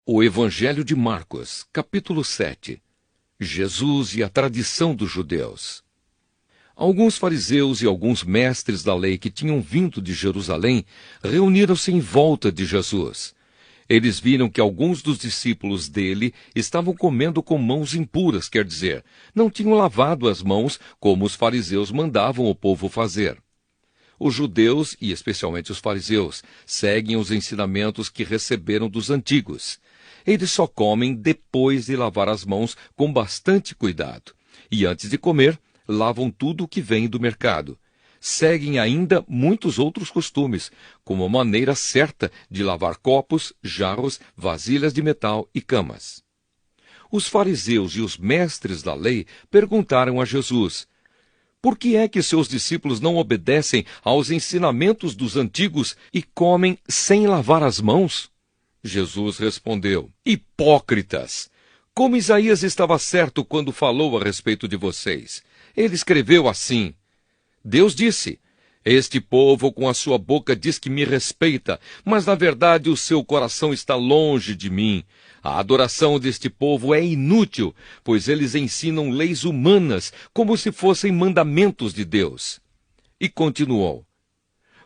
O Evangelho de Marcos, capítulo 7. Jesus e a tradição dos judeus. Alguns fariseus e alguns mestres da lei que tinham vindo de Jerusalém reuniram-se em volta de Jesus. Eles viram que alguns dos discípulos dele estavam comendo com mãos impuras, quer dizer, não tinham lavado as mãos como os fariseus mandavam o povo fazer. Os judeus, e especialmente os fariseus, seguem os ensinamentos que receberam dos antigos. Eles só comem depois de lavar as mãos com bastante cuidado. E antes de comer, lavam tudo o que vem do mercado. Seguem ainda muitos outros costumes, como a maneira certa de lavar copos, jarros, vasilhas de metal e camas. Os fariseus e os mestres da lei perguntaram a Jesus: por que é que seus discípulos não obedecem aos ensinamentos dos antigos e comem sem lavar as mãos? Jesus respondeu: hipócritas! Como Isaías estava certo quando falou a respeito de vocês. Ele escreveu assim: Deus disse: este povo com a sua boca diz que me respeita, mas na verdade o seu coração está longe de mim. A adoração deste povo é inútil, pois eles ensinam leis humanas como se fossem mandamentos de Deus. E continuou: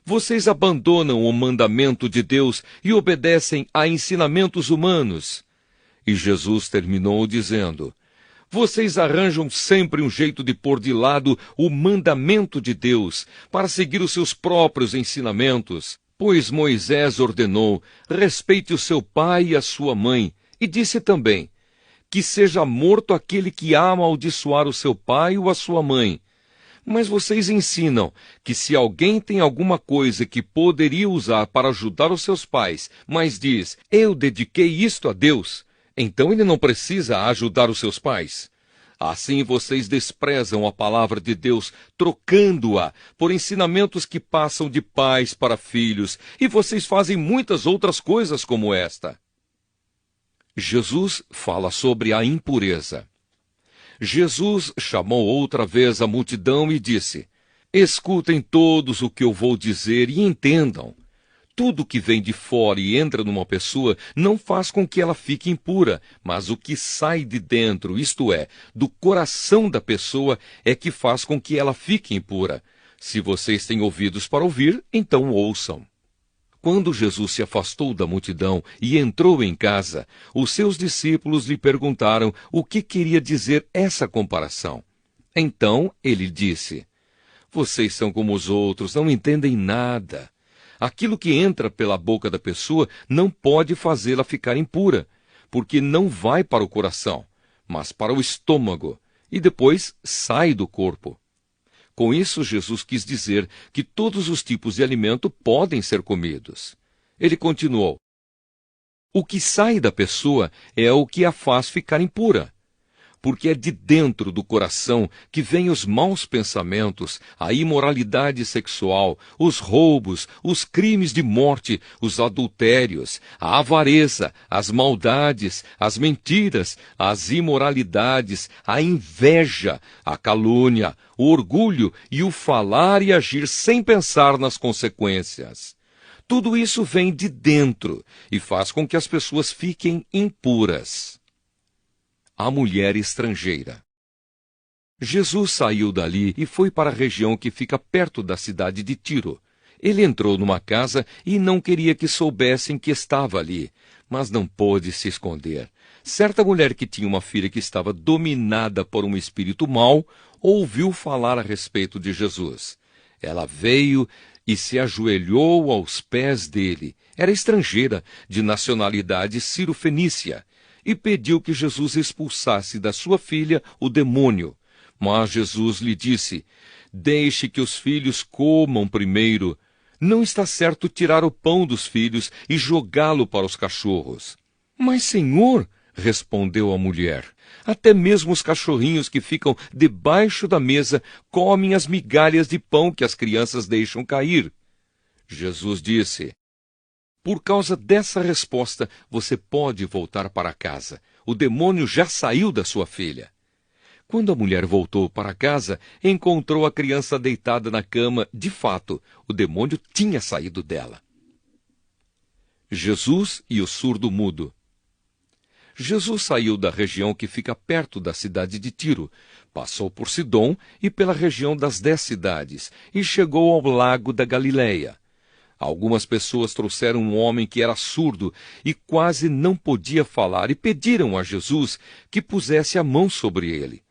vocês abandonam o mandamento de Deus e obedecem a ensinamentos humanos. E Jesus terminou dizendo: vocês arranjam sempre um jeito de pôr de lado o mandamento de Deus para seguir os seus próprios ensinamentos. Pois Moisés ordenou: respeite o seu pai e a sua mãe, e disse também: que seja morto aquele que amaldiçoar o seu pai ou a sua mãe. Mas vocês ensinam que se alguém tem alguma coisa que poderia usar para ajudar os seus pais, mas diz: eu dediquei isto a Deus, então ele não precisa ajudar os seus pais. Assim vocês desprezam a palavra de Deus, trocando-a por ensinamentos que passam de pais para filhos, e vocês fazem muitas outras coisas como esta. Jesus fala sobre a impureza. Jesus chamou outra vez a multidão e disse: escutem todos o que eu vou dizer e entendam. Tudo que vem de fora e entra numa pessoa não faz com que ela fique impura, mas o que sai de dentro, isto é, do coração da pessoa, é que faz com que ela fique impura. Se vocês têm ouvidos para ouvir, então ouçam. Quando Jesus se afastou da multidão e entrou em casa, os seus discípulos lhe perguntaram o que queria dizer essa comparação. Então ele disse: vocês são como os outros, não entendem nada. Aquilo que entra pela boca da pessoa não pode fazê-la ficar impura, porque não vai para o coração, mas para o estômago, e depois sai do corpo. Com isso, Jesus quis dizer que todos os tipos de alimento podem ser comidos. Ele continuou: o que sai da pessoa é o que a faz ficar impura, porque é de dentro do coração que vêm os maus pensamentos, a imoralidade sexual, os roubos, os crimes de morte, os adultérios, a avareza, as maldades, as mentiras, as imoralidades, a inveja, a calúnia, o orgulho e o falar e agir sem pensar nas consequências. Tudo isso vem de dentro e faz com que as pessoas fiquem impuras. A mulher estrangeira. Jesus saiu dali e foi para a região que fica perto da cidade de Tiro. Ele entrou numa casa e não queria que soubessem que estava ali, mas não pôde se esconder. Certa mulher que tinha uma filha que estava dominada por um espírito mau, ouviu falar a respeito de Jesus. Ela veio e se ajoelhou aos pés dele. Era estrangeira, de nacionalidade sírio-fenícia, e pediu que Jesus expulsasse da sua filha o demônio. Mas Jesus lhe disse: deixe que os filhos comam primeiro. Não está certo tirar o pão dos filhos e jogá-lo para os cachorros. Mas, Senhor, respondeu a mulher, até mesmo os cachorrinhos que ficam debaixo da mesa comem as migalhas de pão que as crianças deixam cair. Jesus disse: por causa dessa resposta, você pode voltar para casa. O demônio já saiu da sua filha. Quando a mulher voltou para casa, encontrou a criança deitada na cama. De fato, o demônio tinha saído dela. Jesus e o surdo-mudo. Jesus saiu da região que fica perto da cidade de Tiro, passou por Sidom e pela região das 10 cidades, e chegou ao lago da Galileia. Algumas pessoas trouxeram um homem que era surdo e quase não podia falar, e pediram a Jesus que pusesse a mão sobre ele.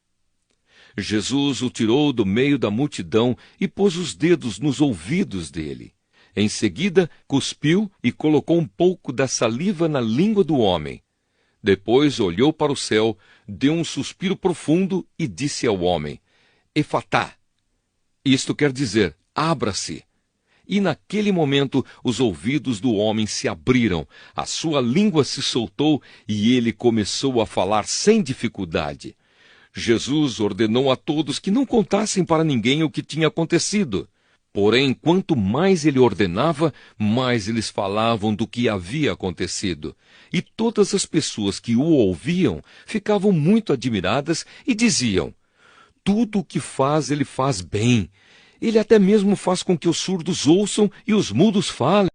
Jesus o tirou do meio da multidão e pôs os dedos nos ouvidos dele. Em seguida, cuspiu e colocou um pouco da saliva na língua do homem. Depois olhou para o céu, deu um suspiro profundo e disse ao homem: Efatá. Isto quer dizer, abra-se. E naquele momento os ouvidos do homem se abriram, a sua língua se soltou e ele começou a falar sem dificuldade. Jesus ordenou a todos que não contassem para ninguém o que tinha acontecido. Porém, quanto mais ele ordenava, mais eles falavam do que havia acontecido. E todas as pessoas que o ouviam ficavam muito admiradas e diziam: tudo o que faz, ele faz bem. Ele até mesmo faz com que os surdos ouçam e os mudos falem.